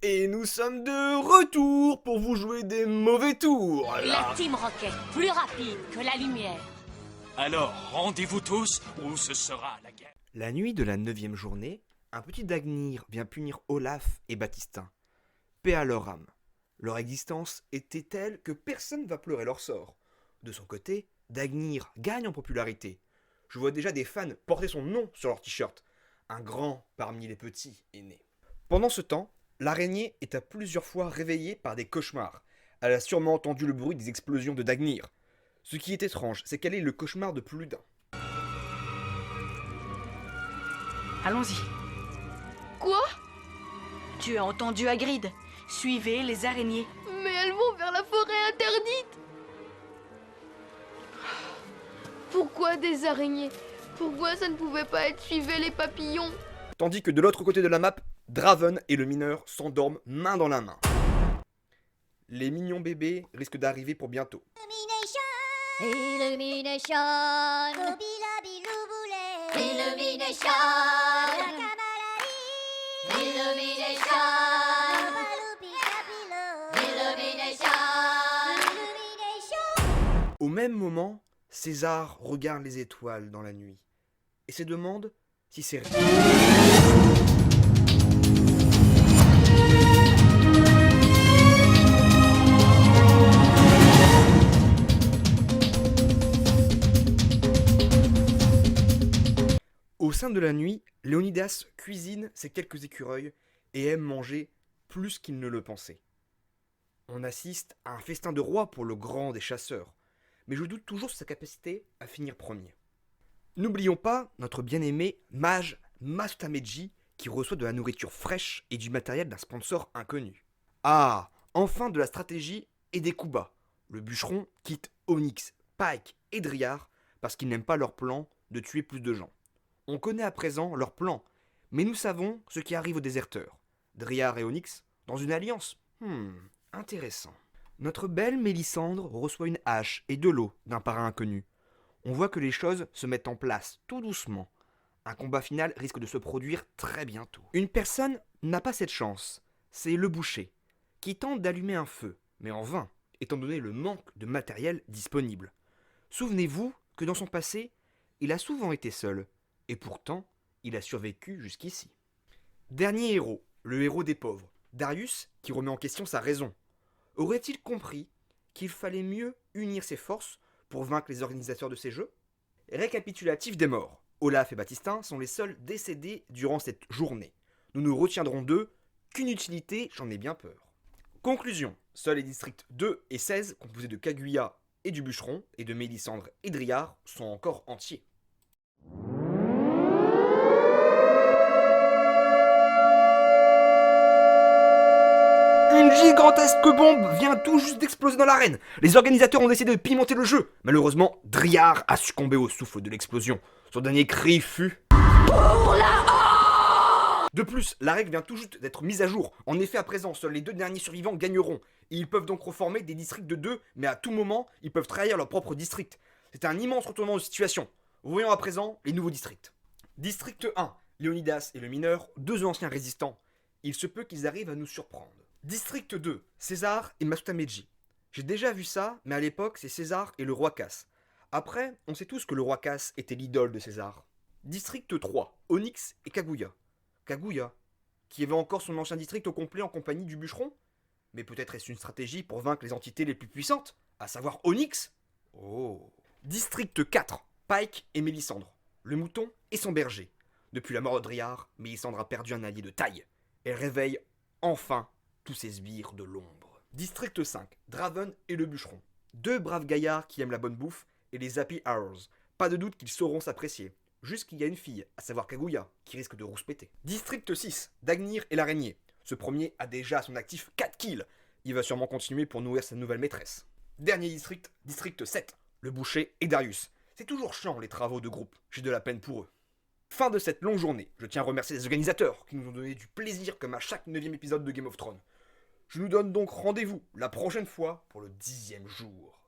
Et nous sommes de retour pour vous jouer des mauvais tours. La Team Rocket, plus rapide que la lumière. Alors, rendez-vous tous ou ce sera la guerre. La nuit de la 9e journée, un petit Dagnir vient punir Olaf et Baptistin. Paix à leur âme. Leur existence était telle que personne ne va pleurer leur sort. De son côté, Dagnir gagne en popularité. Je vois déjà des fans porter son nom sur leur t-shirt. Un grand parmi les petits est né. Pendant ce temps, l'araignée est à plusieurs fois réveillée par des cauchemars. Elle a sûrement entendu le bruit des explosions de Dagnir. Ce qui est étrange, c'est qu'elle est le cauchemar de plus d'un. Allons-y. Quoi? Tu as entendu Hagrid. Suivez les araignées. Mais elles vont vers la forêt interdite. Pourquoi des araignées? Pourquoi ça ne pouvait pas être suivez les papillons? Tandis que de l'autre côté de la map, Draven et le mineur s'endorment main dans la main. Les mignons bébés risquent d'arriver pour bientôt. Illumination, Illumination, Illumination, Au même moment, César regarde les étoiles dans la nuit et se demande si c'est réel. Au sein de la nuit, Léonidas cuisine ses quelques écureuils et aime manger plus qu'il ne le pensait. On assiste à un festin de roi pour le grand des chasseurs, mais je doute toujours sur sa capacité à finir premier. N'oublions pas notre bien-aimé mage Mastameji qui reçoit de la nourriture fraîche et du matériel d'un sponsor inconnu. Ah, enfin de la stratégie et des coups bas. Le bûcheron quitte Onyx, Pike et Driard parce qu'ils n'aiment pas leur plan de tuer plus de gens. On connaît à présent leur plan, mais nous savons ce qui arrive aux déserteurs. Driard et Onyx dans une alliance. Intéressant. Notre belle Mélisandre reçoit une hache et de l'eau d'un parrain inconnu. On voit que les choses se mettent en place tout doucement. Un combat final risque de se produire très bientôt. Une personne n'a pas cette chance, c'est le boucher, qui tente d'allumer un feu, mais en vain, étant donné le manque de matériel disponible. Souvenez-vous que dans son passé, il a souvent été seul, et pourtant, il a survécu jusqu'ici. Dernier héros, le héros des pauvres, Darius, qui remet en question sa raison. Aurait-il compris qu'il fallait mieux unir ses forces pour vaincre les organisateurs de ces jeux? Récapitulatif des morts. Olaf et Baptistin sont les seuls décédés durant cette journée. Nous ne retiendrons d'eux qu'une utilité, j'en ai bien peur. Conclusion. Seuls les districts 2 et 16, composés de Kaguya et du bûcheron, et de Mélisandre et Driard, sont encore entiers. Une gigantesque bombe vient tout juste d'exploser dans l'arène. Les organisateurs ont décidé de pimenter le jeu. Malheureusement, Driard a succombé au souffle de l'explosion. Son dernier cri fut pour la... De plus, la règle vient tout juste d'être mise à jour. En effet, à présent, seuls les 2 derniers survivants gagneront. Et ils peuvent donc reformer des districts de 2, mais à tout moment, ils peuvent trahir leur propre district. C'est un immense retournement de situation. Voyons à présent les nouveaux districts. District 1, Léonidas et le mineur, 2 anciens résistants. Il se peut qu'ils arrivent à nous surprendre. District 2, César et Mastameji. J'ai déjà vu ça, mais à l'époque, c'est César et le roi Cass. Après, on sait tous que le roi Cass était l'idole de César. District 3, Onyx et Kaguya. Kaguya, qui avait encore son ancien district au complet en compagnie du bûcheron? Mais peut-être est-ce une stratégie pour vaincre les entités les plus puissantes, à savoir Onyx? Oh. District 4, Pike et Mélisandre. Le mouton et son berger. Depuis la mort de Driard, Mélisandre a perdu un allié de taille. Elle réveille enfin tous ces sbires de l'ombre. District 5, Draven et le bûcheron. 2 braves gaillards qui aiment la bonne bouffe et les happy hours. Pas de doute qu'ils sauront s'apprécier. Juste qu'il y a une fille, à savoir Kaguya, qui risque de rouspéter. District 6, Dagnir et l'araignée. Ce premier a déjà à son actif 4 kills. Il va sûrement continuer pour nourrir sa nouvelle maîtresse. Dernier district, District 7, le boucher et Darius. C'est toujours chiant les travaux de groupe, j'ai de la peine pour eux. Fin de cette longue journée, je tiens à remercier les organisateurs qui nous ont donné du plaisir comme à chaque 9e épisode de Game of Thrones. Je nous donne donc rendez-vous la prochaine fois pour le 10e jour.